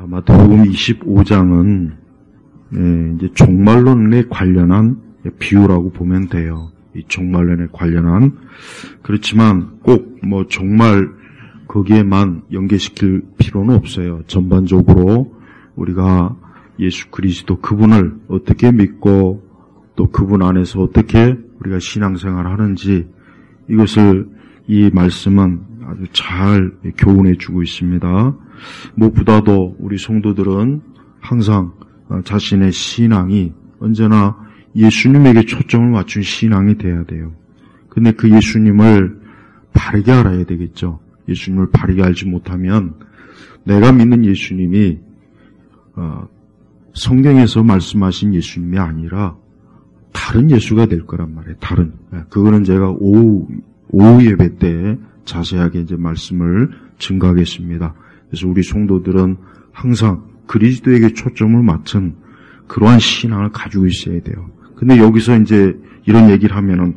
마태복음 25장은 이제 종말론에 관련한 비유라고 보면 돼요. 이 종말론에 관련한. 그렇지만 꼭 종말 거기에만 연계시킬 필요는 없어요. 전반적으로 우리가 예수 그리스도 그분을 어떻게 믿고 또 그분 안에서 어떻게 우리가 신앙생활을 하는지 이것을 이 말씀은 아주 잘 교훈해 주고 있습니다. 무엇보다도 우리 성도들은 항상 자신의 신앙이 언제나 예수님에게 초점을 맞춘 신앙이 돼야 돼요. 근데 그 예수님을 바르게 알아야 되겠죠. 예수님을 바르게 알지 못하면 내가 믿는 예수님이 성경에서 말씀하신 예수님이 아니라 다른 예수가 될 거란 말이에요. 다른. 그거는 제가 오후 예배 때 자세하게 이제 말씀을 증거하겠습니다. 그래서 우리 성도들은 항상 그리스도에게 초점을 맞춘 그러한 신앙을 가지고 있어야 돼요. 근데 여기서 이제 이런 얘기를 하면은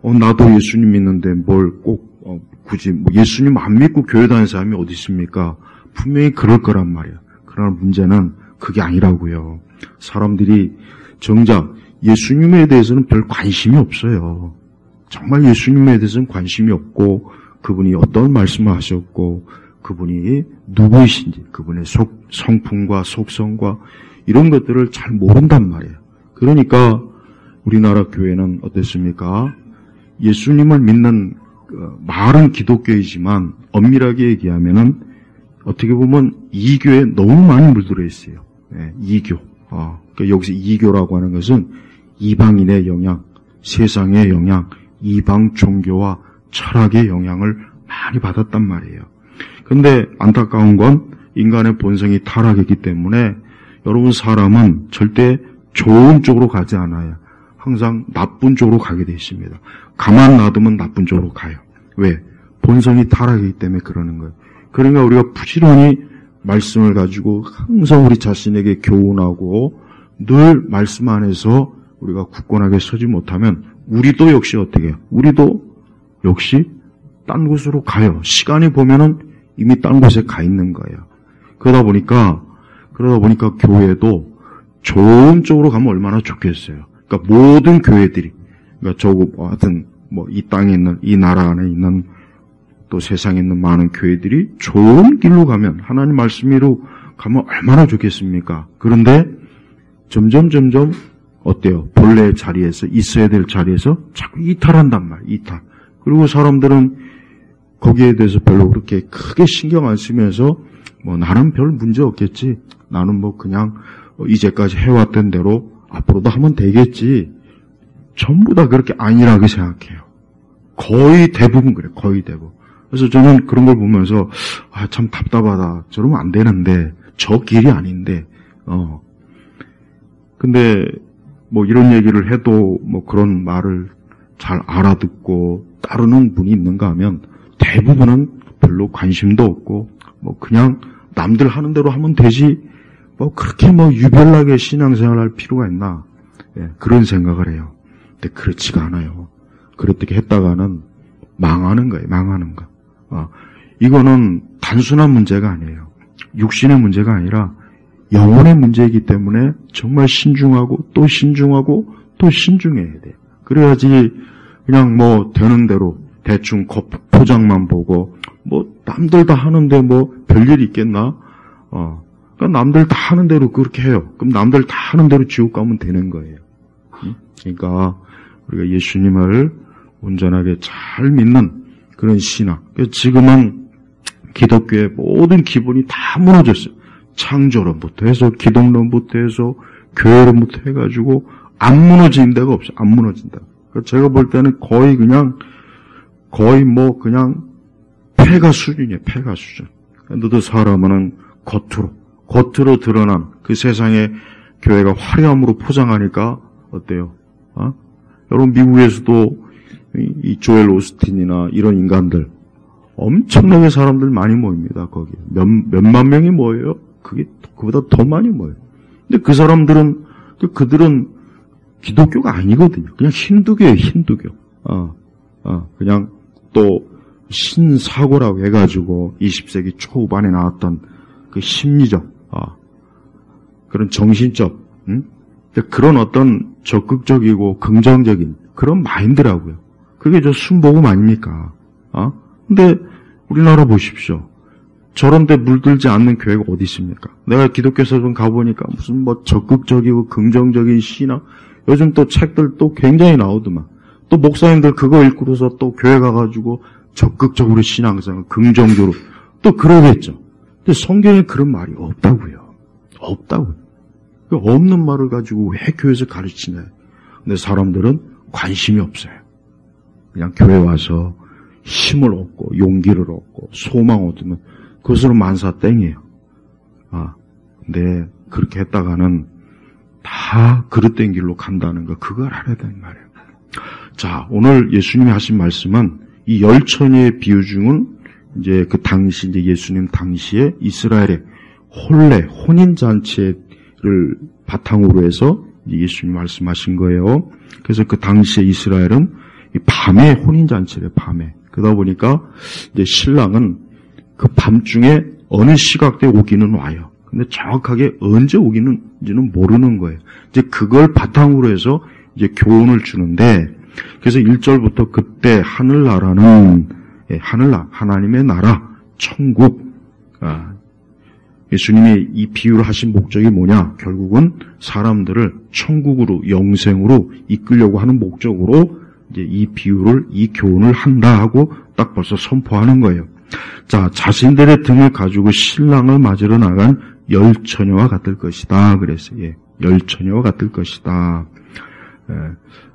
나도 예수님 믿는데 뭘 꼭 굳이 예수님 안 믿고 교회 다니는 사람이 어디 있습니까? 분명히 그럴 거란 말이에요. 그러나 문제는 그게 아니라고요. 사람들이 정작 예수님에 대해서는 별 관심이 없어요. 정말 예수님에 대해서는 관심이 없고 그분이 어떤 말씀을 하셨고 그분이 누구이신지 그분의 성품과 속성과 이런 것들을 잘 모른단 말이에요. 그러니까 우리나라 교회는 어땠습니까? 예수님을 믿는 말은 기독교이지만 엄밀하게 얘기하면은 어떻게 보면 이교에 너무 많이 물들어 있어요. 이교. 그러니까 여기서 이교라고 하는 것은 이방인의 영향, 세상의 영향, 이방 종교와 철학의 영향을 많이 받았단 말이에요. 그런데 안타까운 건 인간의 본성이 타락했기 때문에 여러분 사람은 절대 좋은 쪽으로 가지 않아요. 항상 나쁜 쪽으로 가게 되어 있습니다. 가만 놔두면 나쁜 쪽으로 가요. 왜? 본성이 타락이기 때문에 그러는 거예요. 그러니까 우리가 부지런히 말씀을 가지고 항상 우리 자신에게 교훈하고 늘 말씀 안에서 우리가 굳건하게 서지 못하면 우리도 역시 어떻게 해요? 우리도 역시 딴 곳으로 가요. 시간이 보면은 이미 딴 곳에 가 있는 거예요. 그러다 보니까 교회도 좋은 쪽으로 가면 얼마나 좋겠어요. 그러니까 모든 교회들이, 그러니까 하여튼 이 땅에 있는, 이 나라 안에 있는 또 세상에 있는 많은 교회들이 좋은 길로 가면, 하나님 말씀으로 가면 얼마나 좋겠습니까? 그런데 점점 어때요? 본래의 자리에서, 있어야 될 자리에서 자꾸 이탈한단 말이에요. 이탈. 그리고 사람들은 거기에 대해서 별로 그렇게 크게 신경 안 쓰면서 나는 별 문제 없겠지. 나는 그냥 이제까지 해왔던 대로 앞으로도 하면 되겠지. 전부 다 그렇게 안일하게 생각해요. 거의 대부분 그래요. 거의 대부분. 그래서 저는 그런 걸 보면서 참 답답하다. 저러면 안 되는데 저 길이 아닌데 근데 이런 얘기를 해도 그런 말을 잘 알아듣고 따르는 분이 있는가 하면 대부분은 별로 관심도 없고 그냥 남들 하는 대로 하면 되지 그렇게 유별나게 신앙생활 할 필요가 있나 그런 생각을 해요. 근데 그렇지가 않아요. 그렇게 했다가는 망하는 거예요. 망하는 거. 이거는 단순한 문제가 아니에요. 육신의 문제가 아니라 영혼의 문제이기 때문에 정말 신중하고 또 신중하고 또 신중해야 돼요. 그래야지 그냥 되는 대로 대충 포장만 보고 남들 다 하는데 별일이 있겠나? 그러니까 남들 다 하는 대로 그렇게 해요. 그럼 남들 다 하는 대로 지옥 가면 되는 거예요. 그러니까 우리가 예수님을 온전하게 잘 믿는 그런 신앙. 지금은 기독교의 모든 기본이 다 무너졌어요. 창조론부터 해서 기독론부터 해서 교회론부터 해가지고 안 무너진 데가 없어요. 안 무너진다. 제가 볼 때는 거의 그냥 폐가 수준이에요. 폐가 수준. 너도 사람은 겉으로 드러난 그 세상의 교회가 화려함으로 포장하니까 어때요? 여러분 미국에서도 이 조엘 오스틴이나 이런 인간들 엄청나게 사람들 많이 모입니다. 거기 몇만 명이 모여요. 그보다 더 많이 모여요. 근데 그 사람들은 그들은 기독교가 아니거든요. 그냥 힌두교예요. 힌두교. 그냥 또 신사고라고 해가지고 20세기 초반에 나왔던 그 심리적 그런 정신적, 그런 어떤 적극적이고 긍정적인 그런 마인드라고요. 그게 저 순복음 아닙니까? 근데 우리나라 보십시오. 저런 데 물들지 않는 교회가 어디 있습니까? 내가 기독교 서점 가보니까 무슨 뭐 적극적이고 긍정적인 신앙, 요즘 또 책들 또 굉장히 나오더만. 또 목사님들 그거 읽고서 또 교회 가가지고 적극적으로 신앙생활, 긍정적으로 또 그러겠죠. 근데 성경에 그런 말이 없다고요. 없다고요. 없는 말을 가지고 왜 교회에서 가르치냐. 근데 사람들은 관심이 없어요. 그냥 교회 와서 힘을 얻고 용기를 얻고 소망 얻으면 그것으로 만사 땡이에요. 근데 그렇게 했다가는 다 그릇된 길로 간다는 거, 그걸 알아야 되는 말이에요. 자, 오늘 예수님이 하신 말씀은 이 열처녀의 비유 중은 이제 그 당시, 이제 예수님 당시에 이스라엘의 혼인잔치를 바탕으로 해서 예수님이 말씀하신 거예요. 그래서 그 당시에 이스라엘은 밤에 혼인잔치래요, 밤에. 그러다 보니까 이제 신랑은 그 밤중에 어느 시각대에 오기는 와요. 근데 정확하게 언제 오기는지는 모르는 거예요. 이제 그걸 바탕으로 해서 이제 교훈을 주는데, 그래서 1절부터 그때 하늘나라는, 하나님의 나라, 천국, 예수님이 이 비유를 하신 목적이 뭐냐? 결국은 사람들을 천국으로, 영생으로 이끌려고 하는 목적으로 이제 이 비유를, 이 교훈을 한다 하고 딱 벌써 선포하는 거예요. 자, 자신들의 등을 가지고 신랑을 맞으러 나간 열처녀와 같을 것이다. 그랬어요. 열처녀와 같을 것이다.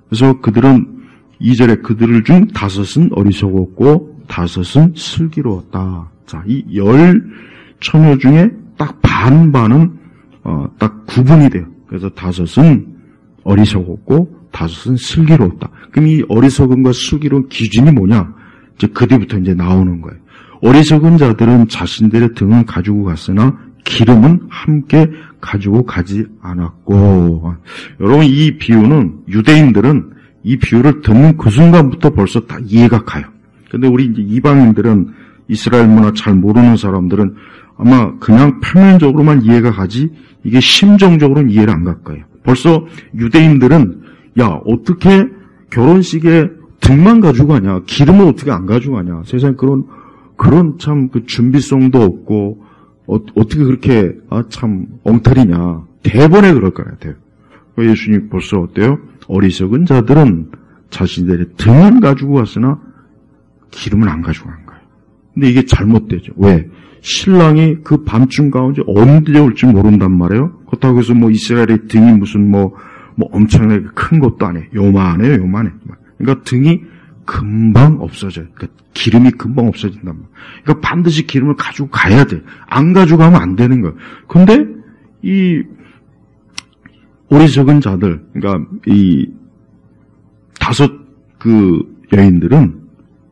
그래서 그들은 2절에 그들 중 5은 어리석었고 5은 슬기로웠다. 자, 이 열처녀 중에 딱 반반은 딱 구분이 돼요. 그래서 5은 어리석었고 5은 슬기로웠다. 그럼 이 어리석음과 슬기로운 기준이 뭐냐? 이제 그 뒤부터 이제 나오는 거예요. 어리석은 자들은 자신들의 등은 가지고 갔으나 기름은 함께 가지고 가지 않았고. 여러분, 이 비유는 유대인들은 이 비유를 듣는 그 순간부터 벌써 다 이해가 가요. 근데 우리 이제 이방인들은, 이스라엘 문화 잘 모르는 사람들은 아마 그냥 표면적으로만 이해가 가지 이게 심정적으로는 이해를 안 갈 거예요. 벌써 유대인들은 야, 어떻게 결혼식에 등만 가지고 가냐? 기름을 어떻게 안 가지고 가냐? 세상에 그런 참 그 준비성도 없고 어떻게 그렇게 참 엉터리냐? 대번에 그럴 거 같아요. 예수님 벌써 어때요? 어리석은 자들은 자신들의 등은 가지고 왔으나 기름은 안 가지고 간 거예요. 근데 이게 잘못되죠. 왜? 신랑이 그 밤중 가운데 언제 올지 모른단 말이에요. 그렇다고 해서 뭐 이스라엘의 등이 무슨 뭐 엄청나게 큰 것도 아니에요. 요만해요. 그러니까 등이 금방 없어져요. 그러니까 기름이 금방 없어진단 말이에요. 그러니까 반드시 기름을 가지고 가야 돼. 안 가지고 가면 안 되는 거예요. 근데 이 어리석은 자들, 그러니까 이 5 그 여인들은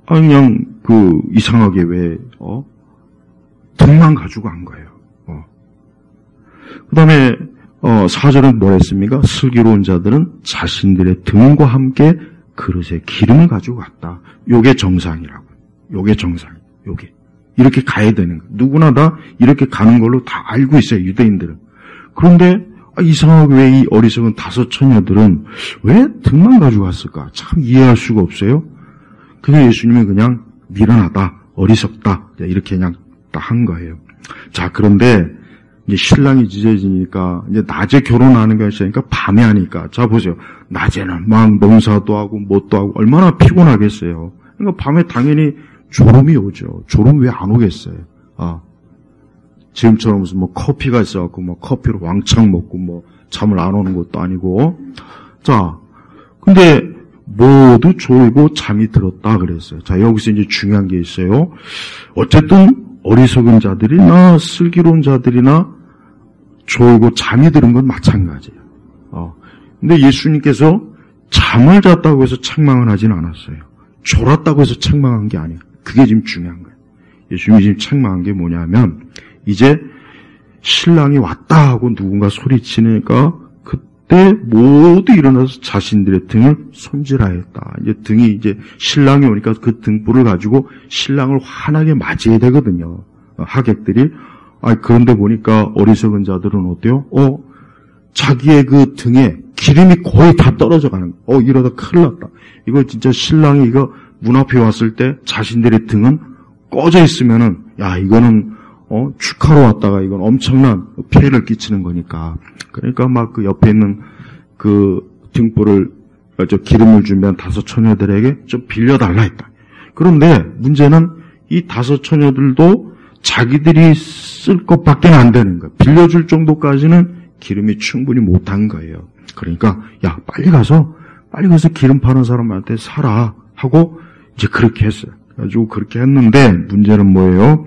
그냥 그 이상하게 왜 등만 가지고 간 거예요. 그다음에 4절은 뭐라 했습니까? 슬기로운 자들은 자신들의 등과 함께 그릇에 기름을 가지고 갔다. 요게 정상이라고. 요게 정상. 요게. 이렇게 가야 되는 거예요. 누구나 다 이렇게 가는 걸로 다 알고 있어요, 유대인들은. 그런데 이상하게 왜 이 어리석은 5 처녀들은 왜 등만 가지고 갔을까? 참 이해할 수가 없어요. 그냥 예수님이 그냥 미련하다, 어리석다, 이렇게 그냥 딱 한 거예요. 자, 그런데 이제 신랑이 짖어지니까 이제 낮에 결혼하는 게 있으니까 밤에 하니까, 자 보세요. 낮에는 막 농사도 하고 뭣도 하고 얼마나 피곤하겠어요. 그러니까 밤에 당연히 졸음이 오죠. 졸음 왜 안 오겠어요? 지금처럼 무슨 뭐 커피가 있어갖고 뭐 커피로 왕창 먹고 뭐 잠을 안 오는 것도 아니고. 자, 근데 모두 졸고 잠이 들었다 그랬어요. 자, 여기서 이제 중요한 게 있어요. 어쨌든 어리석은 자들이나 슬기로운 자들이나 졸고 잠이 들은 건 마찬가지예요. 근데 예수님께서 잠을 잤다고 해서 책망을 하진 않았어요. 졸았다고 해서 책망한 게 아니에요. 그게 지금 중요한 거예요. 예수님이 지금 책망한 게 뭐냐면, 이제 신랑이 왔다 하고 누군가 소리치니까 그때 모두 일어나서 자신들의 등을 손질하였다. 이제 등이 이제 신랑이 오니까 그 등불을 가지고 신랑을 환하게 맞이해야 되거든요. 하객들이 그런데 보니까 어리석은 자들은 어때요? 자기의 그 등에 기름이 거의 다 떨어져 가는 거. 이러다 큰일 났다. 이거 진짜 신랑이 이거 문 앞에 왔을 때 자신들의 등은 꺼져 있으면은, 이거는, 축하로 왔다가 이건 엄청난 피해를 끼치는 거니까. 그러니까 막 그 옆에 있는 그 등불을, 기름을 준비한 5 처녀들에게 좀 빌려달라 했다. 그런데 문제는 이 5 처녀들도 자기들이 쓸 것밖에 안 되는 거야. 빌려줄 정도까지는 기름이 충분히 못한 거예요. 그러니까 빨리 가서 기름 파는 사람한테 사라 하고 이제 그렇게 했어요. 그래가지고 그렇게 했는데 문제는 뭐예요?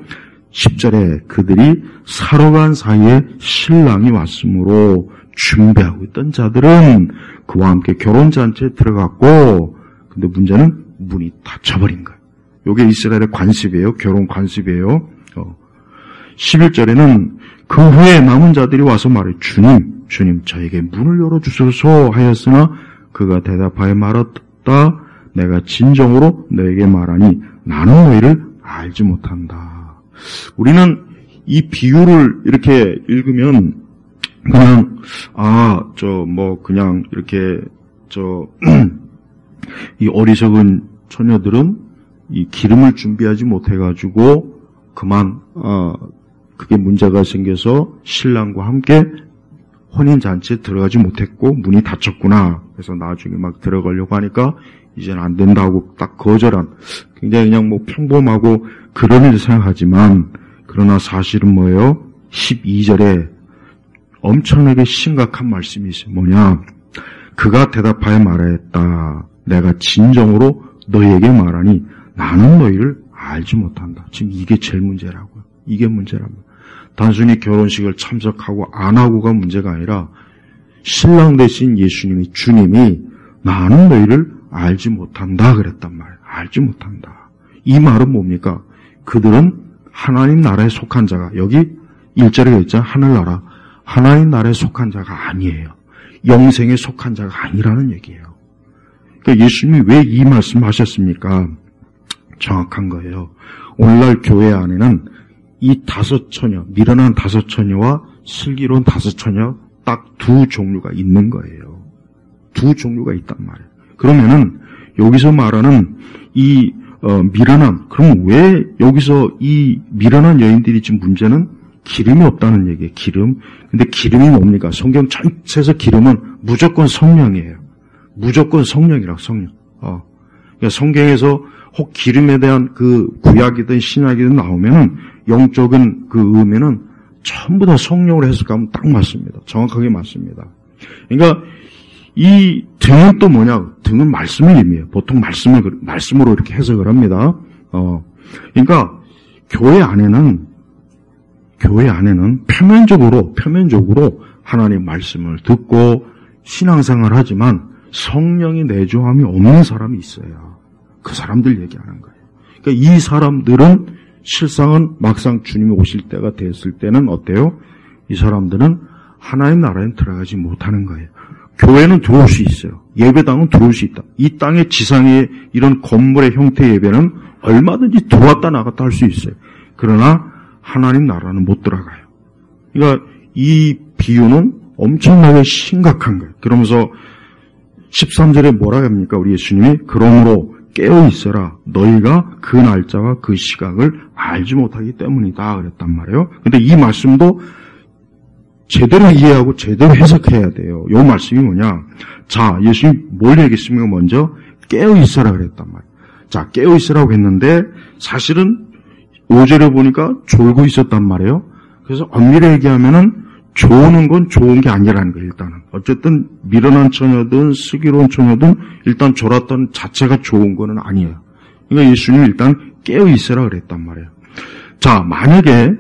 10절에 그들이 사러 간 사이에 신랑이 왔으므로 준비하고 있던 자들은 그와 함께 결혼잔치에 들어갔고, 근데 문제는 문이 닫혀버린 거예요. 이게 이스라엘의 관습이에요. 결혼 관습이에요. 11절에는 그 후에 남은 자들이 와서 말해 주님 저에게 문을 열어주소서 하였으나 그가 대답하여 말했다. 내가 진정으로 너에게 말하니 나는 너희를 알지 못한다. 우리는 이 비유를 이렇게 읽으면 그냥 그냥 이렇게 이 어리석은 처녀들은 이 기름을 준비하지 못해가지고 그만 그게 문제가 생겨서 신랑과 함께 혼인잔치에 들어가지 못했고 문이 닫혔구나. 그래서 나중에 막 들어가려고 하니까 이제는 안 된다고 딱 거절한, 굉장히 그냥 평범하고 그런 일을 생각하지만, 그러나 사실은 뭐예요? 12절에 엄청나게 심각한 말씀이 있어요. 뭐냐? 그가 대답하여 말하였다. 내가 진정으로 너희에게 말하니 나는 너희를 알지 못한다. 지금 이게 제일 문제라고요. 이게 문제랍니다. 단순히 결혼식을 참석하고 안 하고가 문제가 아니라 신랑 대신 예수님이, 주님이 나는 너희를 알지 못한다 그랬단 말이에요. 알지 못한다. 이 말은 뭡니까? 그들은 하나님 나라에 속한 자가, 여기 1절에 있잖아요. 하늘나라. 하나님 나라에 속한 자가 아니에요. 영생에 속한 자가 아니라는 얘기예요. 그러니까 예수님이 왜 이 말씀을 하셨습니까? 정확한 거예요. 오늘날 교회 안에는 이 5 처녀, 미련한 5 처녀와 슬기로운 5 처녀 딱 2 종류가 있는 거예요. 2 종류가 있단 말이에요. 그러면은 여기서 말하는 이 미련한, 그럼 왜 여기서 이 미련한 여인들이 지금 문제는 기름이 없다는 얘기예요. 기름. 근데 기름이 뭡니까? 성경 전체에서 기름은 무조건 성령이에요. 무조건 성령이라고, 성령. 그러니까 성경에서 혹 기름에 대한 그 구약이든 신약이든 나오면은 영적인 그 의미는 전부 다 성령으로 해석하면 딱 맞습니다. 정확하게 맞습니다. 그러니까 이 등은 또 뭐냐? 등은 말씀을 의미해요. 보통 말씀으로 이렇게 해석을 합니다. 그러니까 교회 안에는 표면적으로 하나님 말씀을 듣고 신앙생활을 하지만 성령의 내주함이 없는 사람이 있어요. 그 사람들 얘기하는 거예요. 그러니까 이 사람들은 실상은 막상 주님이 오실 때가 됐을 때는 어때요? 이 사람들은 하나님 나라에 들어가지 못하는 거예요. 교회는 들어올 수 있어요. 예배당은 들어올 수 있다. 이 땅의 지상의 이런 건물의 형태의 예배는 얼마든지 들어왔다 나갔다 할 수 있어요. 그러나 하나님 나라는 못 들어가요. 그러니까 이 비유는 엄청나게 심각한 거예요. 그러면서 13절에 뭐라 합니까? 우리 예수님이 그러므로 깨어 있어라. 너희가 그 날짜와 그 시각을 알지 못하기 때문이다 그랬단 말이에요. 근데 이 말씀도 제대로 이해하고 제대로 해석해야 돼요. 이 말씀이 뭐냐? 자, 예수님 뭘 얘기했습니까? 먼저 깨어 있어라 그랬단 말이에요. 자, 깨어 있으라고 했는데 사실은 5절에 보니까 졸고 있었단 말이에요. 그래서 엄밀히 얘기하면은 조는 건 좋은 게 아니라는 거예요, 일단은. 어쨌든 미련한 처녀든 슬기로운 처녀든 일단 졸았던 자체가 좋은 거는 아니에요. 그러니까 예수님이 일단 깨어 있으라 그랬단 말이에요. 자, 만약에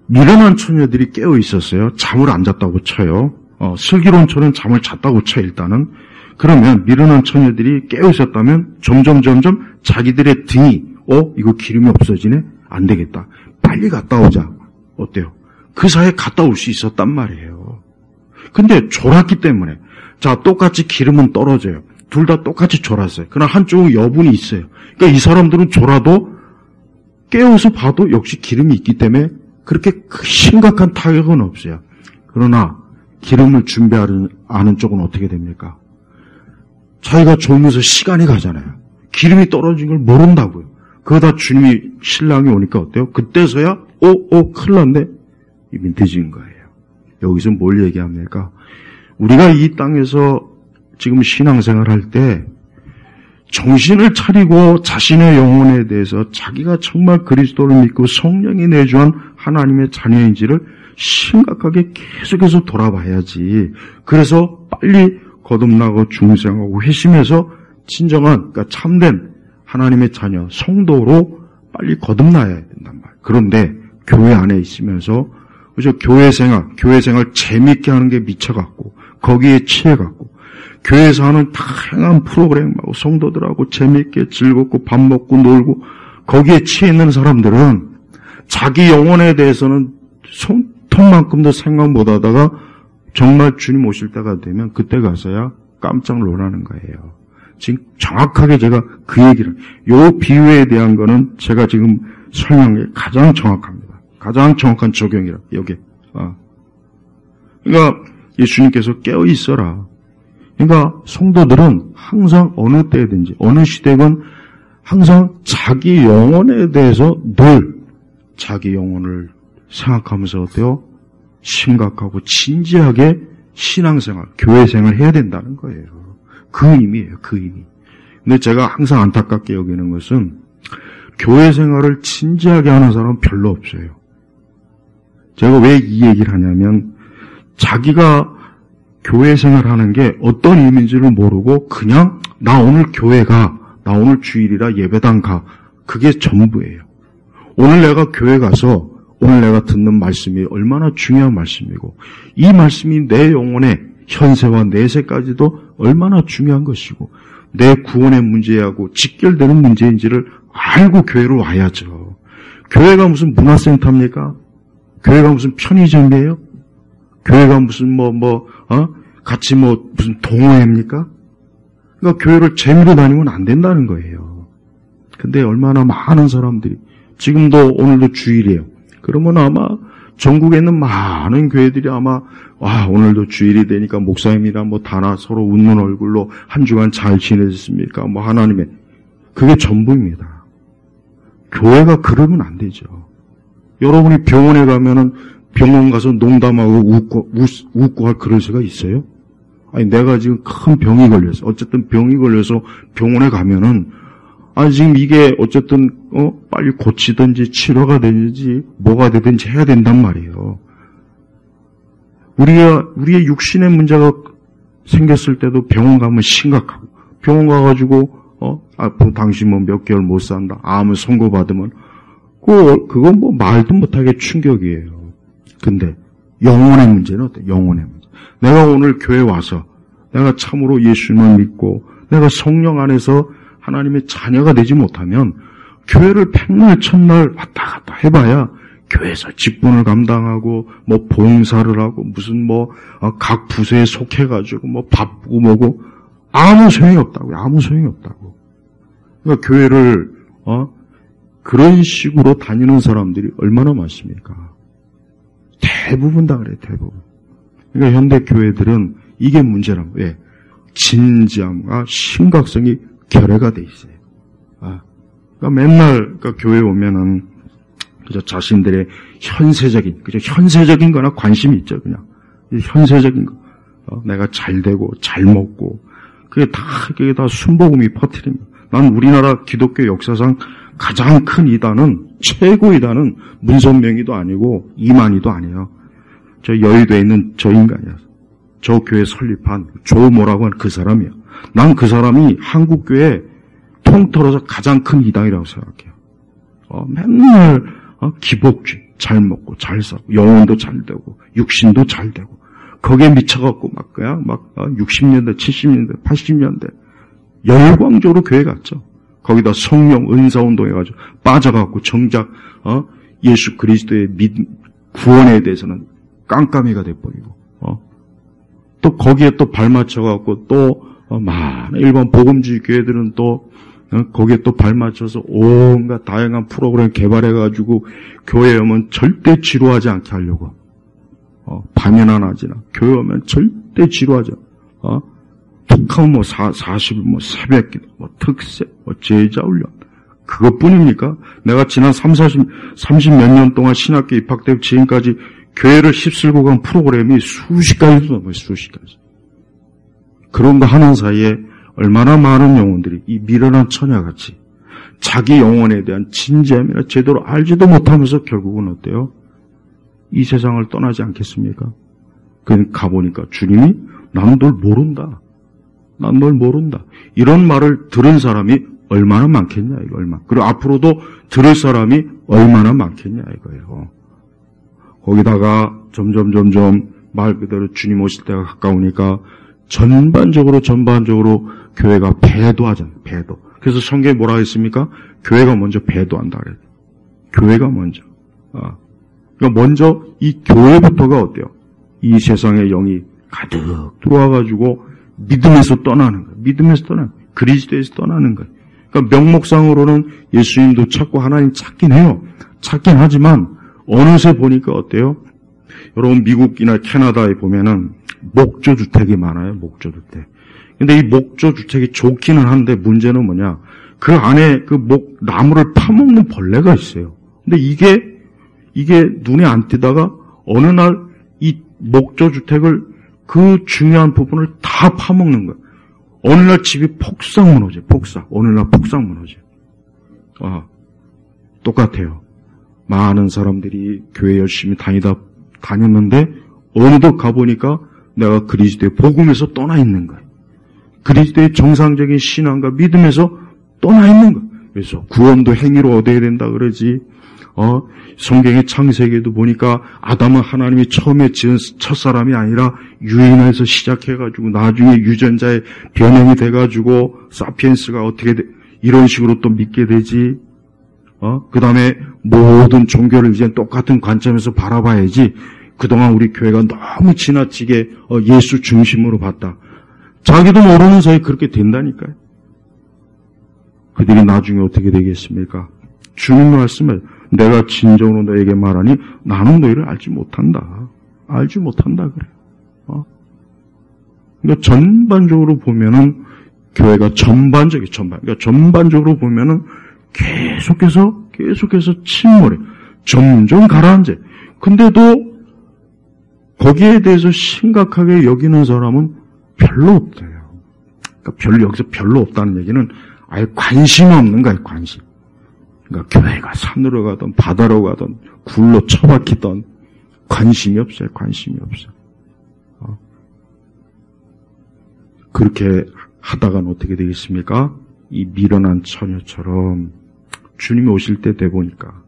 미련한 처녀들이 깨어 있었어요. 잠을 안 잤다고 쳐요. 슬기로운 처녀는 잠을 잤다고 쳐, 일단은. 그러면 미련한 처녀들이 깨어 있었다면 점점 자기들의 등이 이거 기름이 없어지네? 안 되겠다. 빨리 갔다 오자. 어때요? 그 사이에 갔다 올 수 있었단 말이에요. 근데 졸았기 때문에, 자, 똑같이 기름은 떨어져요. 둘 다 똑같이 졸았어요. 그러나 한쪽은 여분이 있어요. 그러니까 이 사람들은 졸아도 깨어서 봐도 역시 기름이 있기 때문에 그렇게 심각한 타격은 없어요. 그러나 기름을 준비하는 쪽은 어떻게 됩니까? 자기가 졸면서 시간이 가잖아요. 기름이 떨어진 걸 모른다고요. 그러다 주님이 신랑이 오니까 어때요? 그때서야 큰일 났네. 이미 늦은 거예요. 여기서 뭘 얘기합니까? 우리가 이 땅에서 지금 신앙생활 할 때 정신을 차리고 자신의 영혼에 대해서 자기가 정말 그리스도를 믿고 성령이 내주한 하나님의 자녀인지를 심각하게 계속해서 돌아봐야지. 그래서 빨리 거듭나고 중생하고 회심해서 진정한, 그러니까 참된 하나님의 자녀, 성도로 빨리 거듭나야 된단 말이에요. 그런데 교회 안에 있으면서 그죠? 교회 생활 재밌게 하는 게 미쳐갖고 거기에 취해갖고 교회에서 하는 다양한 프로그램하고 성도들하고 재밌게 즐겁고 밥 먹고 놀고 거기에 취해 있는 사람들은 자기 영혼에 대해서는 손톱만큼도 생각 못하다가 정말 주님 오실 때가 되면 그때 가서야 깜짝 놀라는 거예요. 지금 정확하게 제가 그 얘기를, 요 비유에 대한 거는 제가 지금 설명이 가장 정확합니다. 가장 정확한 적용이라, 여기. 그러니까 예수님께서 깨어 있어라. 그러니까 성도들은 항상 어느 때든지, 어느 시대건 항상 자기 영혼에 대해서 늘 자기 영혼을 생각하면서 어때요? 심각하고 진지하게 신앙생활, 교회생활 해야 된다는 거예요. 그 의미예요, 그 의미. 근데 제가 항상 안타깝게 여기는 것은 교회생활을 진지하게 하는 사람은 별로 없어요. 제가 왜 이 얘기를 하냐면 자기가 교회생활 하는 게 어떤 의미인지를 모르고 그냥 나 오늘 교회 가, 나 오늘 주일이라 예배당 가, 그게 전부예요. 오늘 내가 교회 가서 오늘 내가 듣는 말씀이 얼마나 중요한 말씀이고 이 말씀이 내 영혼의 현세와 내세까지도 얼마나 중요한 것이고 내 구원의 문제하고 직결되는 문제인지를 알고 교회로 와야죠. 교회가 무슨 문화센터입니까? 교회가 무슨 편의점이에요? 교회가 무슨 같이 무슨 동호회입니까? 그러니까 교회를 재미로 다니면 안 된다는 거예요. 근데 얼마나 많은 사람들이 지금도 오늘도 주일이에요. 그러면 아마 전국에 있는 많은 교회들이 아마 오늘도 주일이 되니까 목사님이랑 다나 서로 웃는 얼굴로 한 주간 잘 지내셨습니까? 하나님의 그게 전부입니다. 교회가 그러면 안 되죠. 여러분이 병원에 가면은 병원 가서 농담하고 웃고 할 그럴 수가 있어요? 아니 내가 지금 큰 병이 걸려서 어쨌든 병이 걸려서 병원에 가면은 지금 이게 어쨌든 빨리 고치든지 치료가 되든지 뭐가 되든지 해야 된단 말이에요. 우리의 육신의 문제가 생겼을 때도 병원 가면 심각하고 병원 가가지고 앞으로 당신 몇 개월 못 산다. 암을 선고받으면 그건 말도 못하게 충격이에요. 근데 영혼의 문제는 어때요? 영혼의 문제. 내가 오늘 교회 와서 내가 참으로 예수님을 믿고 내가 성령 안에서 하나님의 자녀가 되지 못하면 교회를 백날 천날 왔다 갔다 해봐야 교회에서 직분을 감당하고 봉사를 하고 무슨 각 부서에 속해가지고 바쁘고 뭐고 아무 소용이 없다고요. 아무 소용이 없다고. 그러니까 교회를 그런 식으로 다니는 사람들이 얼마나 많습니까? 대부분 다 그래요. 대부분. 그러니까 현대 교회들은 이게 문제라고. 왜? 진지함과 심각성이 결여가 돼 있어요. 그러니까 맨날 교회 오면은 그저 자신들의 현세적인 거나 관심이 있죠. 그냥 현세적인 거. 내가 잘 되고 잘 먹고 그게 다 순복음이 퍼뜨립니다. 난 우리나라 기독교 역사상 가장 큰 이단은 최고 이단은 문선명이도 아니고 이만희도 아니에요. 저 여의도에 있는 저 인간이야. 저 교회 설립한 조모라고 하는 그 사람이에요. 난 그 사람이 한국교회 통틀어서 가장 큰 이단이라고 생각해요. 맨날 기복주의, 잘 먹고 잘 사고 영혼도 잘 되고 육신도 잘 되고 거기에 미쳐갖고 60년대, 70년대, 80년대 열광적으로 교회 갔죠. 거기다 성령 은사운동 해가지고 빠져갖고 정작 예수 그리스도의 구원에 대해서는 깜깜이가 돼버리고 또 거기에 또 발맞춰갖고 또 많은 일반 복음주의 교회들은 또 거기에 또 발맞춰서 온갖 다양한 프로그램 개발해가지고 교회 오면 절대 지루하지 않게 하려고. 밤이나 낮이나 교회 오면 절대 지루하지 않아. 툭하면 40일, 새벽 기도, 특세, 제자 훈련. 그것뿐입니까? 내가 지난 30몇 년 동안 신학교 입학되고 지금까지 교회를 휩쓸고 간 프로그램이 수십 가지도 넘어요, 수십 가지. 그런 거 하는 사이에 얼마나 많은 영혼들이 이 미련한 처녀같이 자기 영혼에 대한 진지함이나 제대로 알지도 못하면서 결국은 어때요? 이 세상을 떠나지 않겠습니까? 그러니까 가보니까 주님이 나는 널 모른다. 난 널 모른다. 이런 말을 들은 사람이 얼마나 많겠냐 이거 얼마. 그리고 앞으로도 들을 사람이 얼마나 많겠냐 이거예요. 거기다가 점점 말 그대로 주님 오실 때가 가까우니까 전반적으로 교회가 배도하잖아요. 배도. 그래서 성경에 뭐라 했습니까? 교회가 먼저 배도한다 그래요. 교회가 먼저. 그러니까 먼저 이 교회부터가 어때요? 이 세상의 영이 가득 들어와가지고 믿음에서 떠나는 거예요. 믿음에서 떠나는 거예요. 그리스도에서 떠나는 거예요. 그러니까 명목상으로는 예수님도 찾고 하나님 찾긴 해요. 찾긴 하지만 어느새 보니까 어때요? 여러분 미국이나 캐나다에 보면은 목조주택이 많아요. 목조주택. 근데 이 목조주택이 좋기는 한데 문제는 뭐냐? 그 안에 그 나무를 파먹는 벌레가 있어요. 근데 이게 눈에 안 띄다가 어느 날 이 목조주택을 그 중요한 부분을 다 파먹는 거예요. 어느 날 집이 폭삭 무너져요. 어느 날 폭삭 무너져요. 똑같아요. 많은 사람들이 교회 열심히 다녔는데 어느덧 가보니까 내가 그리스도의 복음에서 떠나 있는 거예요. 그리스도의 정상적인 신앙과 믿음에서 떠나 있는 거예요. 그래서 구원도 행위로 얻어야 된다 그러지. 성경의 창세기에도 보니까 아담은 하나님이 처음에 지은 첫사람이 아니라 유인해서 시작해가지고 나중에 유전자의 변형이 돼가지고 사피엔스가 어떻게 이런 식으로 또 믿게 되지. 그 다음에 모든 종교를 이제 똑같은 관점에서 바라봐야지. 그동안 우리 교회가 너무 지나치게 예수 중심으로 봤다. 자기도 모르는 사이에 그렇게 된다니까요. 그들이 나중에 어떻게 되겠습니까? 주님 말씀을 내가 진정으로 너에게 말하니 나는 너희를 알지 못한다. 알지 못한다 그래요. 그러니까 전반적으로 보면은 교회가 그러니까 전반적으로 보면은 계속해서 침몰해. 점점 가라앉아. 근데도 거기에 대해서 심각하게 여기는 사람은 별로 없대요. 그러니까 여기서 별로 없다는 얘기는 아예 관심이 없는 거예요, 관심. 그러니까 교회가 산으로 가든 바다로 가든 굴로 처박히던 관심이 없어요. 그렇게 하다가는 어떻게 되겠습니까? 이 미련한 처녀처럼 주님이 오실 때 돼 보니까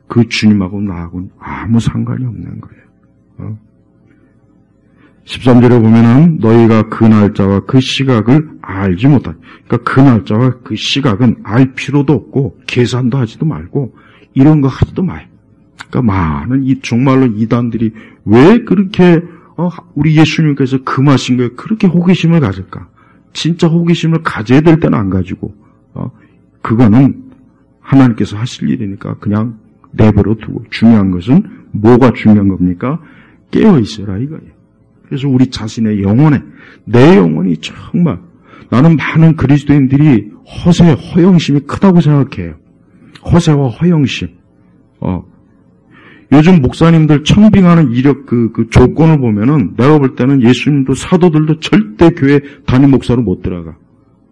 그 주님하고 나하고는 아무 상관이 없는 거예요. 13절에 보면은 너희가 그 날짜와 그 시각을 알지 못하니. 그러니까 그 날짜와 그 시각은 알 필요도 없고 계산도 하지도 말고 이런 거 하지도 마요. 그러니까 많은 정말로 이단들이 왜 그렇게 우리 예수님께서 금하신 거에 그렇게 호기심을 가질까? 진짜 호기심을 가져야 될 때는 안 가지고 그거는 하나님께서 하실 일이니까 그냥 내버려 두고 중요한 것은 뭐가 중요한 겁니까? 깨어 있어라 이거예요. 그래서 우리 자신의 내 영혼이 정말 나는 많은 그리스도인들이 허영심이 크다고 생각해요. 허세와 허영심. 요즘 목사님들 청빙하는 이력 그 조건을 보면은 내가 볼 때는 예수님도 사도들도 절대 교회 담임 목사로 못 들어가.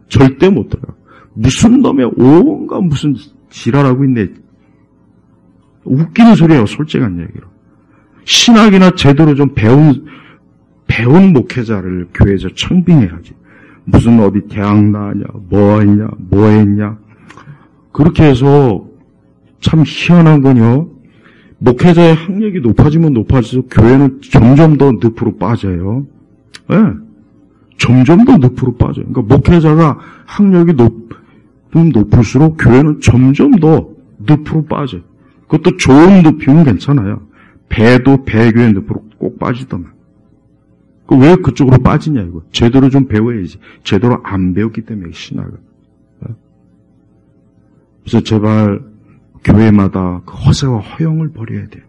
절대 못 들어가. 무슨 놈의 온갖 무슨 지랄하고 있네. 웃기는 소리예요. 솔직한 얘기로. 신학이나 제대로 좀 배운 목회자를 교회에서 청빙해야지. 무슨 어디 대학 나왔냐, 뭐 했냐. 그렇게 해서 참 희한한 건요. 목회자의 학력이 높아지면 높아질수록 교회는 점점 더 늪으로 빠져요. 네. 점점 더 늪으로 빠져요. 그러니까 목회자가 학력이 높을수록 교회는 점점 더 늪으로 빠져요. 그것도 좋은 늪이면 괜찮아요. 배교의 늪으로 꼭 빠지더만. 왜 그쪽으로 빠지냐 이거. 제대로 좀 배워야지. 제대로 안 배웠기 때문에 신학을. 그래서 제발 교회마다 그 허세와 허영을 버려야 돼요.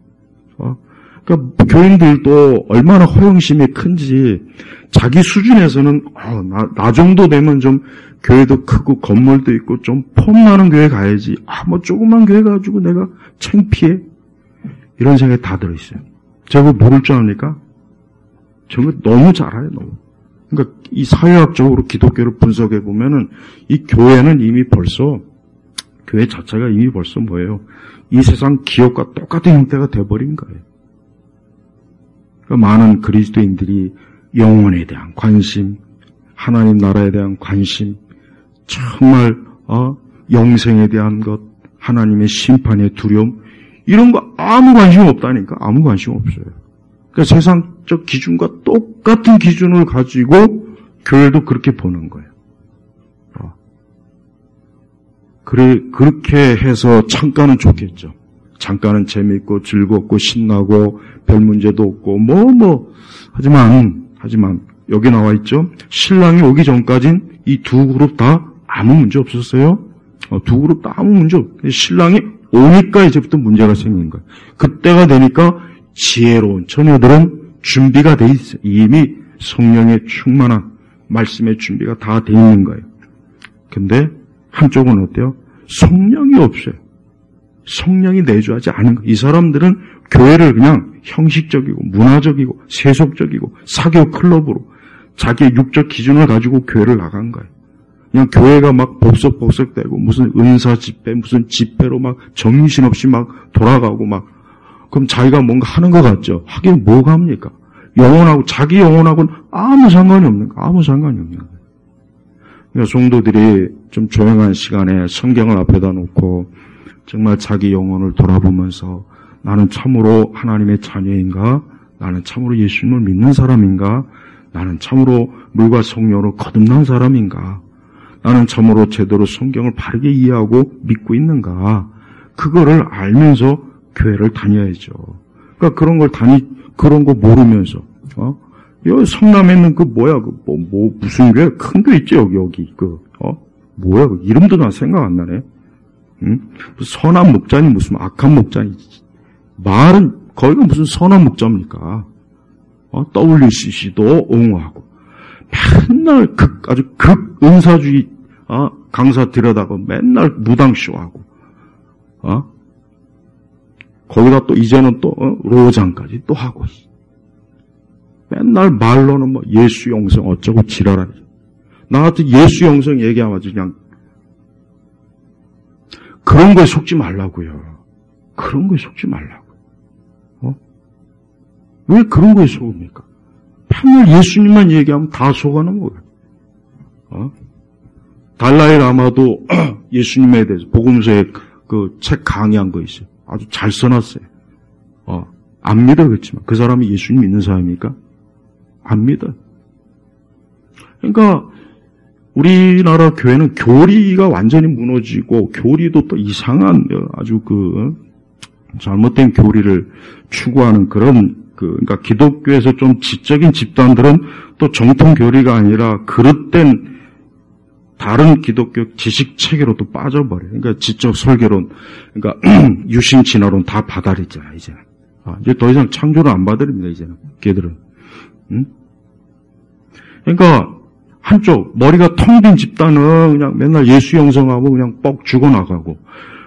그러니까 교인들도 얼마나 허영심이 큰지 자기 수준에서는 나 정도 되면 좀 교회도 크고 건물도 있고 좀 폼나는 교회 가야지. 뭐 조그만 교회 가지고 내가 창피해. 이런 생각이 다 들어있어요. 제가 모를 줄 압니까? 저거 너무 잘 알아요, 너무. 그러니까 이 사회학적으로 기독교를 분석해 보면은 이 교회는 이미 벌써 교회 자체가 이미 벌써 뭐예요? 이 세상 기업과 똑같은 형태가 돼버린 거예요. 그러니까 많은 그리스도인들이 영혼에 대한 관심, 하나님 나라에 대한 관심, 정말 영생에 대한 것, 하나님의 심판의 두려움 이런 거 아무 관심 없다니까. 아무 관심 없어요. 그러니까 세상적 기준과 똑같은 기준을 가지고 교회도 그렇게 보는 거예요. 그렇게 해서 잠깐은 좋겠죠. 잠깐은 재밌고 즐겁고 신나고 별 문제도 없고 하지만 여기 나와 있죠. 신랑이 오기 전까진 이 두 그룹 다 아무 문제 없었어요. 두 그룹 다 아무 문제 없어요. 신랑이 오니까 이제부터 문제가 생긴 거예요. 그때가 되니까 지혜로운 처녀들은 준비가 돼 있어요. 이미 성령의 충만한 말씀의 준비가 다 돼 있는 거예요. 근데 한쪽은 어때요? 성령이 없어요. 성령이 내주하지 않은 거예요. 이 사람들은 교회를 그냥 형식적이고 문화적이고 세속적이고 사교 클럽으로 자기의 육적 기준을 가지고 교회를 나간 거예요. 그냥 교회가 막 복석복석되고 무슨 은사 집회, 무슨 집회로 막 정신없이 막 돌아가고 막 그럼 자기가 뭔가 하는 것 같죠. 하긴 뭐가 합니까? 영혼하고 자기 영혼하고는 아무 상관이 없는 거예요. 아무 상관이 없는 거예요. 그러니까 성도들이 좀 조용한 시간에 성경을 앞에다 놓고 정말 자기 영혼을 돌아보면서 나는 참으로 하나님의 자녀인가? 나는 참으로 예수님을 믿는 사람인가? 나는 참으로 물과 성령으로 거듭난 사람인가? 나는 참으로 제대로 성경을 바르게 이해하고 믿고 있는가? 그거를 알면서 교회를 다녀야죠. 그러니까 그런 거 모르면서, 여기 성남에 있는 무슨 교회? 큰 교회 있지, 여기. 이름도 나 생각 안 나네. 응? 선한 목자니 무슨 악한 목자니. 말은, 거기가 무슨 선한 목자입니까? WCC도 옹호하고. 맨날 아주 은사주의, 강사 들여다가 맨날 무당쇼하고, 거기다 또 이제는 또, 로장까지 또 하고. 맨날 말로는 예수 영성 어쩌고 지랄하지. 나 같은 예수 영성 얘기하면 아주 그냥, 그런 거에 속지 말라고요. 그런 거에 속지 말라고. 왜 그런 거에 속습니까? 맨날 예수님만 얘기하면 다 속아는 거예요. 달라이 라마도 예수님에 대해서 복음서에 그 책 강의한 거 있어요. 아주 잘 써놨어요. 안 믿어 그렇지만 그 사람이 예수님 믿는 사람입니까? 안 믿어. 그러니까 우리나라 교회는 교리가 완전히 무너지고 교리도 또 이상한 아주 잘못된 교리를 추구하는 그러니까 기독교에서 좀 지적인 집단들은 또 정통 교리가 아니라 그릇된 다른 기독교 지식 체계로 또 빠져버려요. 그러니까 지적 설계론, 그러니까 유신 진화론 다 받아들이잖아요, 이제는. 이제 더 이상 창조를 안 받아들입니다, 이제는. 걔들은. 응? 그러니까 한쪽 머리가 텅 빈 집단은 그냥 맨날 예수 영성하고 그냥 뻑 죽어나가고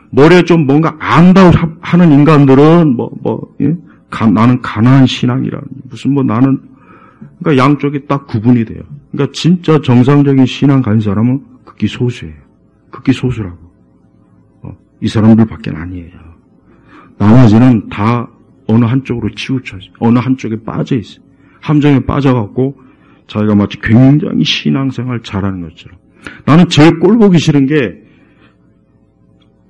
머리에 좀 뭔가 안다고 하는 인간들은 나는 가난한 신앙이라는 무슨 나는 그러니까 양쪽이 딱 구분이 돼요. 그러니까 진짜 정상적인 신앙 가진 사람은 극히 소수예요. 극히 소수라고. 이 사람들밖에 아니에요. 나머지는 다 어느 한쪽으로 치우쳐져. 어느 한쪽에 빠져 있어요. 함정에 빠져갖고 자기가 마치 굉장히 신앙생활 잘하는 것처럼. 나는 제일 꼴 보기 싫은 게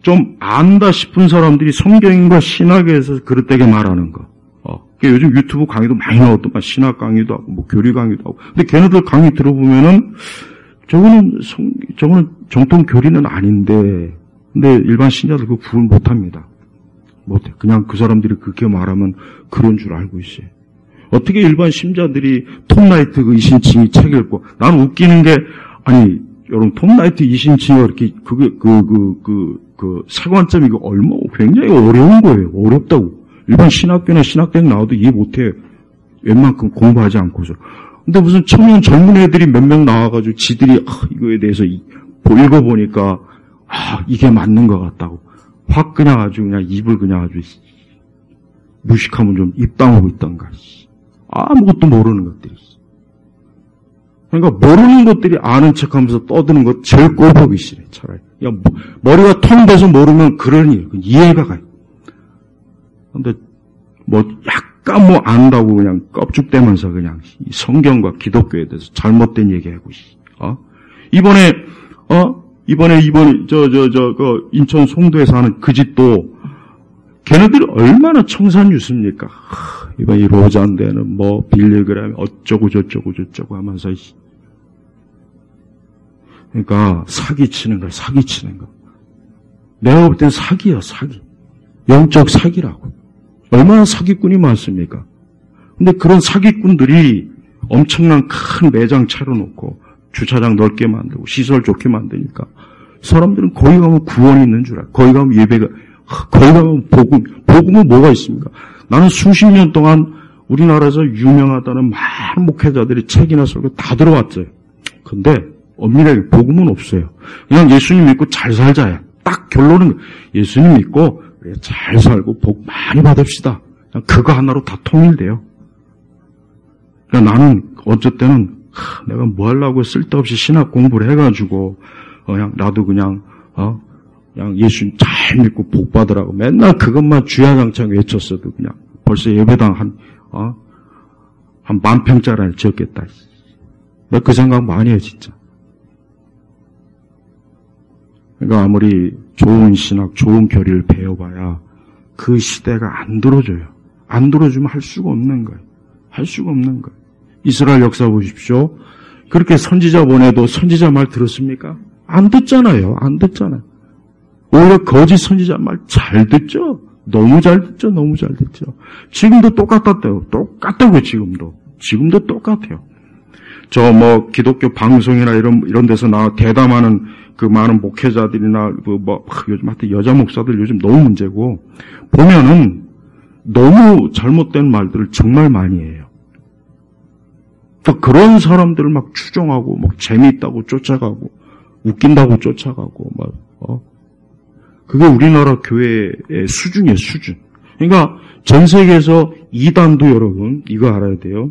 좀 안다 싶은 사람들이 성경과 신학에서 그릇되게 말하는 거. 요즘 유튜브 강의도 많이 나오더만 신학 강의도 하고 교리 강의도 하고. 근데 걔네들 강의 들어보면은 저거는 정통 교리는 아닌데 근데 일반 신자들 그 구분 못 합니다. 못해. 그냥 그 사람들이 그렇게 말하면 그런 줄 알고 있어요. 어떻게 일반 신자들이 톰 라이트 그 이신칭이 책 읽고 나는 웃기는 게 여러분, 톱라이트 20인치가 이렇게, 세관점 이거 굉장히 어려운 거예요. 어렵다고. 일반 신학교나 신학대학 나와도 이해 못해. 웬만큼 공부하지 않고서. 근데 무슨 청년 젊은 애들이 몇 명 나와가지고 지들이, 이거에 대해서 읽어보니까, 이게 맞는 것 같다고. 확 그냥 아주 그냥 입을 그냥 아주, 무식하면 좀 입 다물고 있던가. 아무것도 모르는 것들이. 그러니까 모르는 것들이 아는 척하면서 떠드는 것 제일 꼴보기 싫어. 차라리. 야, 머리가 통돼서 모르면 그러니 이해가 가요. 근데 약간 안다고 그냥 껍죽대면서 그냥 성경과 기독교에 대해서 잘못된 얘기하고 이번에 인천 송도에서 하는 그 집도 걔네들이 얼마나 청산유수입니까? 이번 이 로잔데는 빌리그램 어쩌고 저쩌고 하면서 그러니까 사기치는 거야. 내가 볼 땐 사기야, 사기. 영적 사기라고. 얼마나 사기꾼이 많습니까? 근데 그런 사기꾼들이 엄청난 큰 매장 차려놓고 주차장 넓게 만들고 시설 좋게 만드니까 사람들은 거기 가면 구원이 있는 줄 알아. 거기 가면 예배가, 거기 가면 복음은 뭐가 있습니까? 나는 수십 년 동안 우리나라에서 유명하다는 많은 목회자들이 책이나 설교 다 들어왔어요. 근데 엄밀하게 복음은 없어요. 그냥 예수님 믿고 잘 살자야. 딱 결론은 예수님 믿고 잘 살고 복 많이 받읍시다. 그냥 그거 하나로 다 통일돼요. 그러니까 나는 어쨌든 내가 뭐 하려고 쓸데없이 신학 공부를 해가지고 그냥 나도 그냥 예수님 잘 믿고 복 받으라고 맨날 그것만 주야장창 외쳤어도 그냥 벌써 예배당 한 10,000평짜리를 지었겠다. 나 그 생각 많이 해 진짜. 그러니까 아무리 좋은 신학, 좋은 교리를 배워봐야 그 시대가 안 들어줘요. 안 들어주면 할 수가 없는 거예요. 이스라엘 역사 보십시오. 그렇게 선지자 보내도 선지자 말 들었습니까? 안 듣잖아요. 오히려 거짓 선지자 말 잘 듣죠? 너무 잘 듣죠. 지금도 똑같다고요, 지금도 똑같아요. 기독교 방송이나 이런 데서 대담하는 그 많은 목회자들이나 요즘 하여튼 여자 목사들 요즘 너무 문제고 보면은 너무 잘못된 말들을 정말 많이 해요. 또 그런 사람들을 막 추종하고 재미있다고 쫓아가고 웃긴다고 쫓아가고 그게 우리나라 교회의 수준이에요, 수준. 그러니까 전 세계에서 이단도 여러분 이거 알아야 돼요.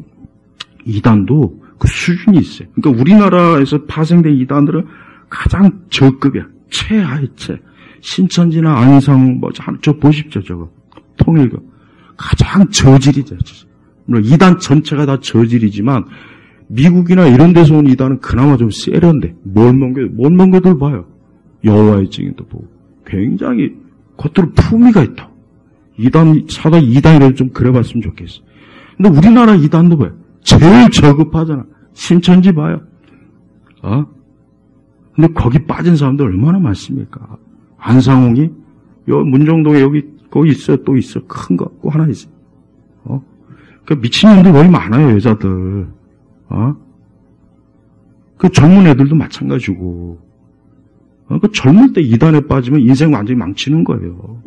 이단도 그 수준이 있어요. 그러니까 우리나라에서 파생된 이단들은 가장 저급이야. 최하위체. 신천지나 안성 저 보십시오, 저거. 통일교. 가장 저질이죠. 물론 이단 전체가 다 저질이지만 미국이나 이런 데서 온 이단은 그나마 좀 세련돼. 몰몬교들 봐요. 여호와의 증인도 보고. 굉장히 겉으로 품위가 있다. 사다 이단이라도 좀 그래봤으면 좋겠어. 근데 우리나라 이단도 봐요. 제일 저급하잖아. 신천지 봐요. 근데 거기 빠진 사람들 얼마나 많습니까? 안상홍이 문정동에 거기 있어요. 또 있어. 큰 거 꼭 하나 있어. 그 미친놈들 거기 많아요, 여자들. 그 젊은 애들도 마찬가지고. 그 젊을 때 이단에 빠지면 인생 완전히 망치는 거예요.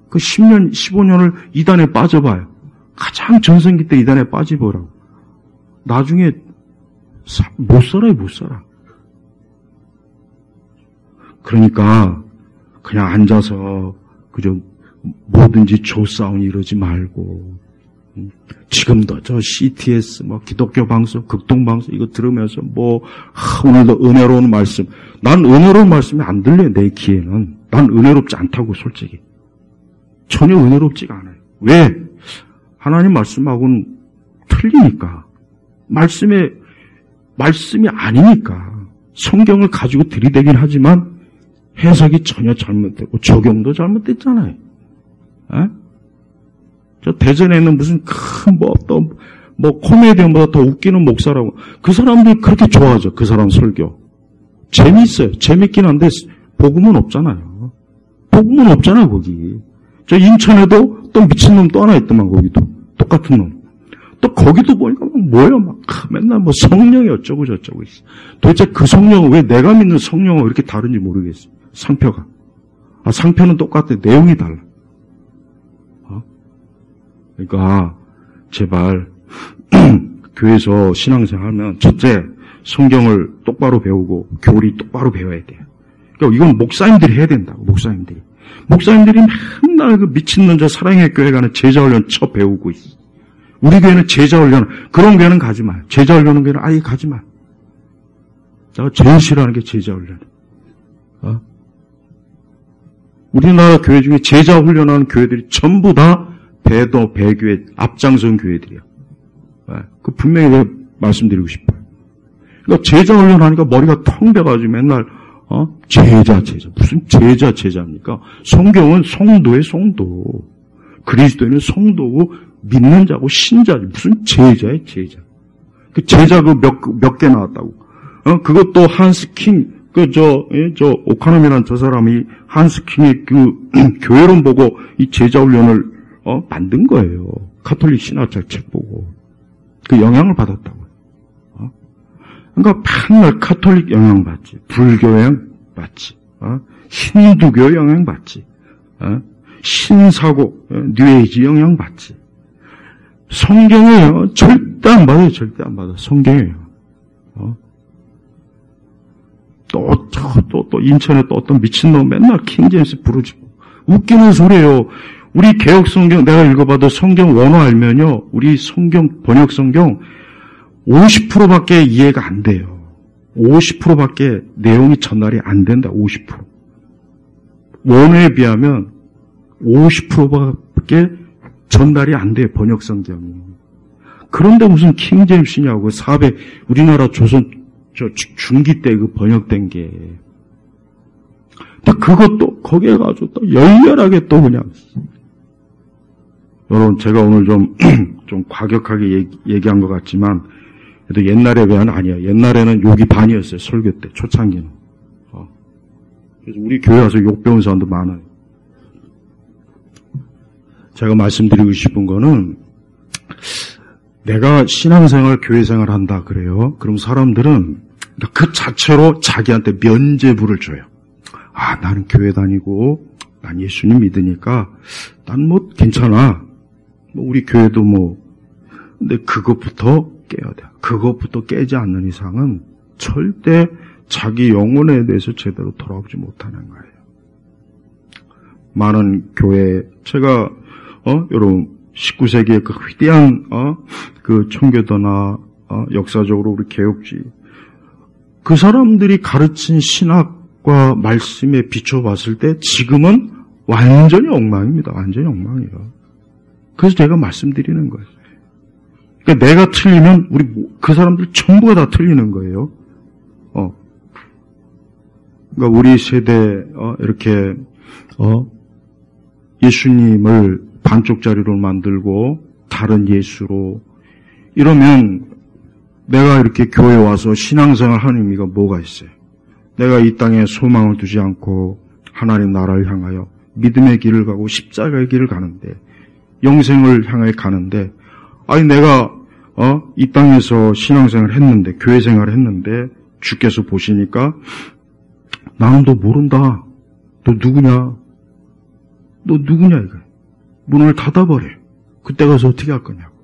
그 10년, 15년을 이단에 빠져봐요. 가장 전성기 때 이단에 빠지보라고. 나중에 못 살아. 그러니까 그냥 앉아서 그저 뭐든지 조싸우니 이러지 말고 지금도 저 CTS 기독교 방송, 극동 방송 이거 들으면서 오늘도 은혜로운 말씀. 난 은혜로운 말씀이 안 들려요, 내 귀에는. 난 은혜롭지 않다고 솔직히. 전혀 은혜롭지가 않아요. 왜? 하나님 말씀하고는 틀리니까. 말씀이 아니니까. 성경을 가지고 들이대긴 하지만 해석이 전혀 잘못되고 적용도 잘못됐잖아요. 저 대전에 있는 무슨 큰 코미디언보다 더 웃기는 목사라고. 그 사람들 그렇게 좋아하죠. 그 사람 설교. 재미있어요. 재밌긴 한데 복음은 없잖아요. 거기. 저 인천에도 또 미친놈 또 하나 있더만, 거기도. 똑같은 놈. 또 거기도 보니까 뭐야, 막 맨날 뭐 성령이 어쩌고 저쩌고 있어. 도대체 그 성령은 왜 내가 믿는 성령은 이렇게 다른지 모르겠어. 상표가. 상표는 똑같아. 내용이 달라. 그러니까 제발 교회에서 신앙생활하면 첫째 성경을 똑바로 배우고 교리 똑바로 배워야 돼요. 그러니까 이건 목사님들이 해야 된다고. 목사님들이 맨날 그 미친놈 저 사랑의 교회 가는 제자훈련 쳐 배우고 있어. 우리 교회는 제자훈련 그런 교회는 가지 마. 제자훈련은 교회는 아예 가지 마. 내가 제일 싫어하는 게 제자훈련. 우리나라 교회 중에 제자훈련하는 교회들이 전부 다 배도 배교회 앞장선 교회들이야. 그 분명히 내가 말씀드리고 싶어요. 그러니까 제자훈련하니까 머리가 텅 배가지고 맨날 제자 무슨 제자입니까? 성경은 성도의 성도. 그리스도인은 성도고 믿는 자고 신자지. 무슨 제자의 제자. 그 제자 몇 개 나왔다고. 그것도 한스킹 오카노미라는 저 사람이 한스킹의 그 교회론 보고 이 제자 훈련을 만든 거예요. 가톨릭 신학자 책 보고. 그 영향을 받았다고요. 그러니까 맨날 가톨릭 영향 받지. 불교 영향 받지. 힌두교 영향 받지. 신사고, 뉴에이지 영향 받지. 성경의 영향은 절대 안 받아요. 절대 안 받아. 성경의 영향. 또 인천에 또 어떤 미친놈 맨날 킹제임스 부르지고. 웃기는 소리예요. 우리 개혁 성경 내가 읽어봐도 성경 원어 알면요. 우리 성경 번역 성경 50%밖에 이해가 안 돼요. 50%밖에 내용이 전달이 안 된다. 50%. 원어에 비하면 50%밖에 전달이 안 돼요. 번역 성경이. 그런데 무슨 킹제임스냐고. 400 우리나라 조선 중기 때 그 번역된 게. 근데 그것도 거기에 가지고 또 열렬하게 또 그냥. 여러분 제가 오늘 좀 과격하게 얘기한 것 같지만 그래도 옛날에 비하면 아니야. 옛날에는 욕이 반이었어요. 설교 때 초창기는. 그래서 우리 교회 와서 욕 배운 사람도 많아요. 제가 말씀드리고 싶은 거는 내가 신앙생활, 교회생활 한다 그래요. 그럼 사람들은 그 자체로 자기한테 면죄부를 줘요. 나는 교회 다니고 난 예수님 믿으니까 난 뭐 괜찮아. 우리 교회도 근데 그것부터 깨야 돼. 그것부터 깨지 않는 이상은 절대 자기 영혼에 대해서 제대로 돌아오지 못하는 거예요. 많은 교회, 제가, 여러분, 19세기의 그 위대한, 그 청교도나, 역사적으로 우리 개혁주의. 그 사람들이 가르친 신학과 말씀에 비춰봤을 때 지금은 완전히 엉망입니다. 완전히 엉망이에요. 그래서 제가 말씀드리는 거예요. 그러니까 내가 틀리면 그 사람들 전부가 다 틀리는 거예요. 그러니까 우리 세대 이렇게 예수님을 반쪽짜리로 만들고 다른 예수로 이러면 내가 이렇게 교회에 와서 신앙생활 하는 의미가 뭐가 있어요? 내가 이 땅에 소망을 두지 않고 하나님 나라를 향하여 믿음의 길을 가고 십자가의 길을 가는데 영생을 향해 가는데 내가 이 땅에서 신앙생활을 했는데 교회 생활을 했는데 주께서 보시니까 나는 너 모른다. 너 누구냐? 너 누구냐 이거. 문을 닫아버려. 그때 가서 어떻게 할 거냐고.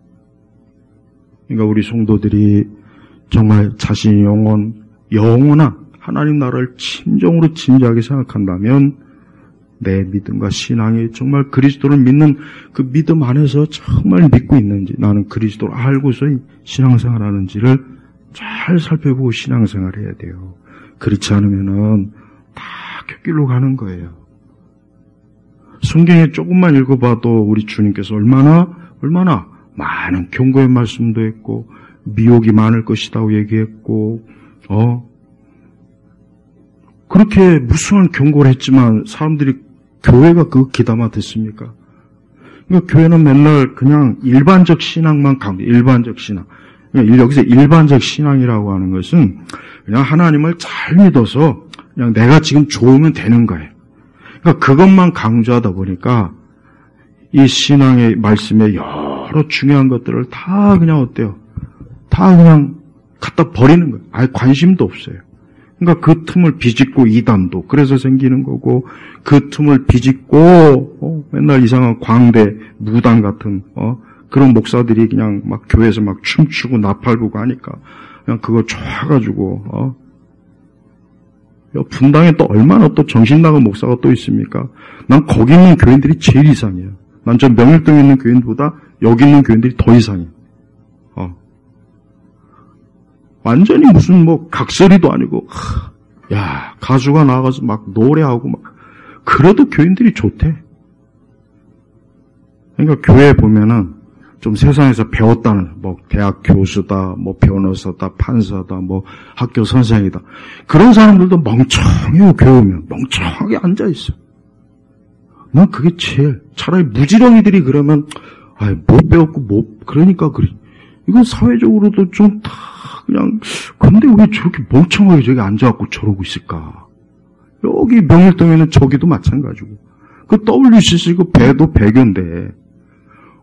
그러니까 우리 성도들이 정말 자신의 영원한 하나님 나라를 진정으로 진지하게 생각한다면 내 믿음과 신앙이 정말 그리스도를 믿는 그 믿음 안에서 정말 믿고 있는지 나는 그리스도를 알고서 신앙생활 하는지를 잘 살펴보고 신앙생활 해야 돼요. 그렇지 않으면은 다 곁길로 가는 거예요. 성경에 조금만 읽어봐도 우리 주님께서 얼마나 많은 경고의 말씀도 했고 미혹이 많을 것이라고 얘기했고 그렇게 무수한 경고를 했지만 사람들이 교회가 그거 귀담아 듣습니까? 그러니까 교회는 맨날 그냥 일반적 신앙만 일반적 신앙. 그러니까 여기서 일반적 신앙이라고 하는 것은 그냥 하나님을 잘 믿어서 그냥 내가 지금 좋으면 되는 거예요. 그러니까 그것만 강조하다 보니까 이 신앙의 말씀에 여러 중요한 것들을 다 그냥 어때요? 다 그냥 갖다 버리는 거예요. 아예 관심도 없어요. 그러니까 그 틈을 비집고 이단도 그래서 생기는 거고, 그 틈을 비집고 맨날 이상한 광대 무당 같은 그런 목사들이 그냥 막 교회에서 막 춤추고 나팔 부고 하니까 그냥 그거 좋아가지고 분당에 또 얼마나 또 정신 나간 목사가 또 있습니까? 난 거기 있는 교인들이 제일 이상해요. 난 저 명일동에 있는 교인보다 여기 있는 교인들이 더 이상해. 완전히 무슨 뭐 각설이도 아니고, 야, 가수가 나가서 막 노래하고 막, 그래도 교인들이 좋대. 그러니까 교회에 보면은 좀 세상에서 배웠다는, 뭐 대학 교수다, 뭐 변호사다, 판사다, 뭐 학교 선생이다. 그런 사람들도 멍청해요. 교회 오면 멍청하게 앉아있어. 난 그게 제일, 차라리 무지렁이들이 그러면 못 배웠고 그러니까 그래. 이건 사회적으로도 좀 다 그냥, 근데 왜 저렇게 멍청하게 저기 앉아갖고 저러고 있을까? 여기 명일동에는 저기도 마찬가지고, 그 WCC 그 배도 배교인데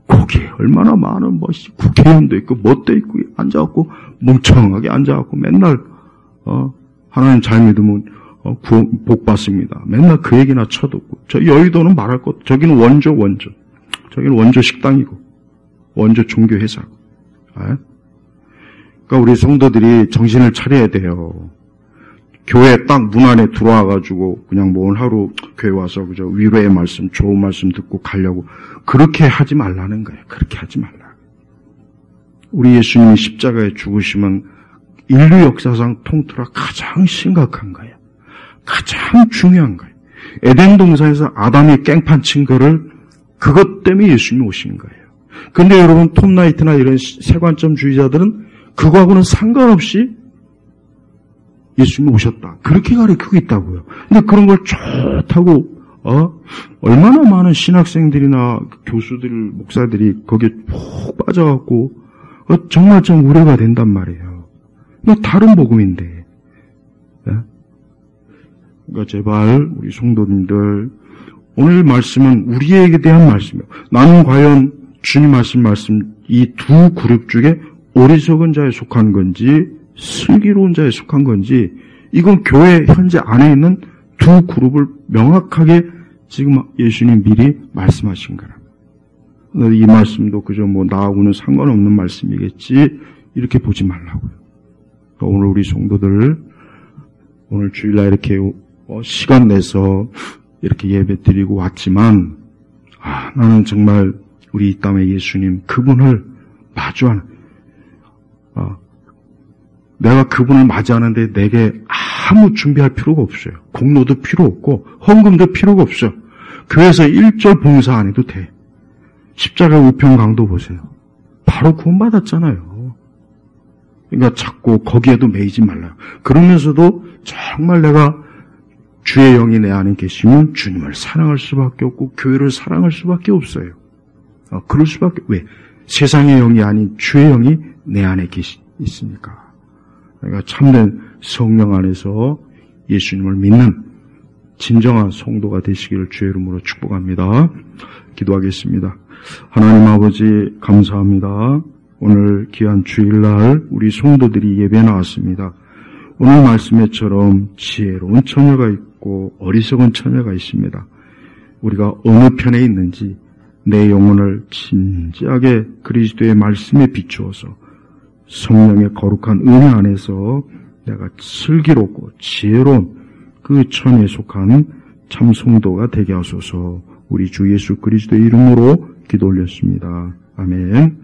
거기에 얼마나 많은 뭐 국회의원도 있고 뭣도 있고 앉아갖고 멍청하게 앉아갖고 맨날 하나님 잘 믿으면 복 받습니다. 맨날 그 얘기나 쳐듣고. 저 여의도는 말할 것, 저기는 원조 저기는 원조 식당이고 원조 종교 회사고. 그러니까 우리 성도들이 정신을 차려야 돼요. 교회 딱 문 안에 들어와가지고 그냥 뭐 오늘 하루 교회 와서 그저 위로의 말씀, 좋은 말씀 듣고 가려고 그렇게 하지 말라는 거예요. 그렇게 하지 말라. 우리 예수님이 십자가에 죽으시면 인류 역사상 통틀어 가장 심각한 거예요. 가장 중요한 거예요. 에덴 동산에서 아담이 깽판 친 거를 그것 때문에 예수님이 오신 거예요. 근데 여러분 톰나이트나 이런 세관점주의자들은 그거하고는 상관없이 예수님이 오셨다. 그렇게 가르치고 있다고요. 근데 그런 걸 좋다고, 얼마나 많은 신학생들이나 교수들, 목사들이 거기에 푹 빠져갖고, 정말 좀 우려가 된단 말이에요. 이거 다른 복음인데. 그러니까 제발, 우리 성도님들, 오늘 말씀은 우리에게 대한 말씀이에요. 나는 과연 주님 하신 말씀, 이 두 그룹 중에 어리석은 자에 속한 건지, 슬기로운 자에 속한 건지, 이건 교회 현재 안에 있는 두 그룹을 명확하게 지금 예수님 미리 말씀하신 거라. 이 말씀도 그저 뭐 나하고는 상관없는 말씀이겠지, 이렇게 보지 말라고요. 오늘 우리 성도들, 오늘 주일날 이렇게 시간 내서 이렇게 예배 드리고 왔지만, 나는 정말 우리 이 땅의 예수님, 그분을 마주하는, 내가 그분을 맞이하는데 내게 아무 준비할 필요가 없어요. 공로도 필요 없고 헌금도 필요가 없어요. 교회에서 1절 봉사 안 해도 돼. 십자가 우편 강도 보세요. 바로 구원받았잖아요. 그러니까 자꾸 거기에도 매이지 말라요. 그러면서도 정말 내가 주의 영이 내 안에 계시면 주님을 사랑할 수밖에 없고 교회를 사랑할 수밖에 없어요. 그럴 수밖에. 왜? 세상의 영이 아닌 주의 영이 내 안에 있으니까. 그러니까 참된 성령 안에서 예수님을 믿는 진정한 성도가 되시기를 주의 이름으로 축복합니다. 기도하겠습니다. 하나님 아버지 감사합니다. 오늘 귀한 주일날 우리 성도들이 예배에 나왔습니다. 오늘 말씀에처럼 지혜로운 처녀가 있고 어리석은 처녀가 있습니다. 우리가 어느 편에 있는지 내 영혼을 진지하게 그리스도의 말씀에 비추어서 성령의 거룩한 은혜 안에서 내가 슬기롭고 지혜로운 그 처녀에 속한 참 성도가 되게 하소서. 우리 주 예수 그리스도의 이름으로 기도 올렸습니다. 아멘.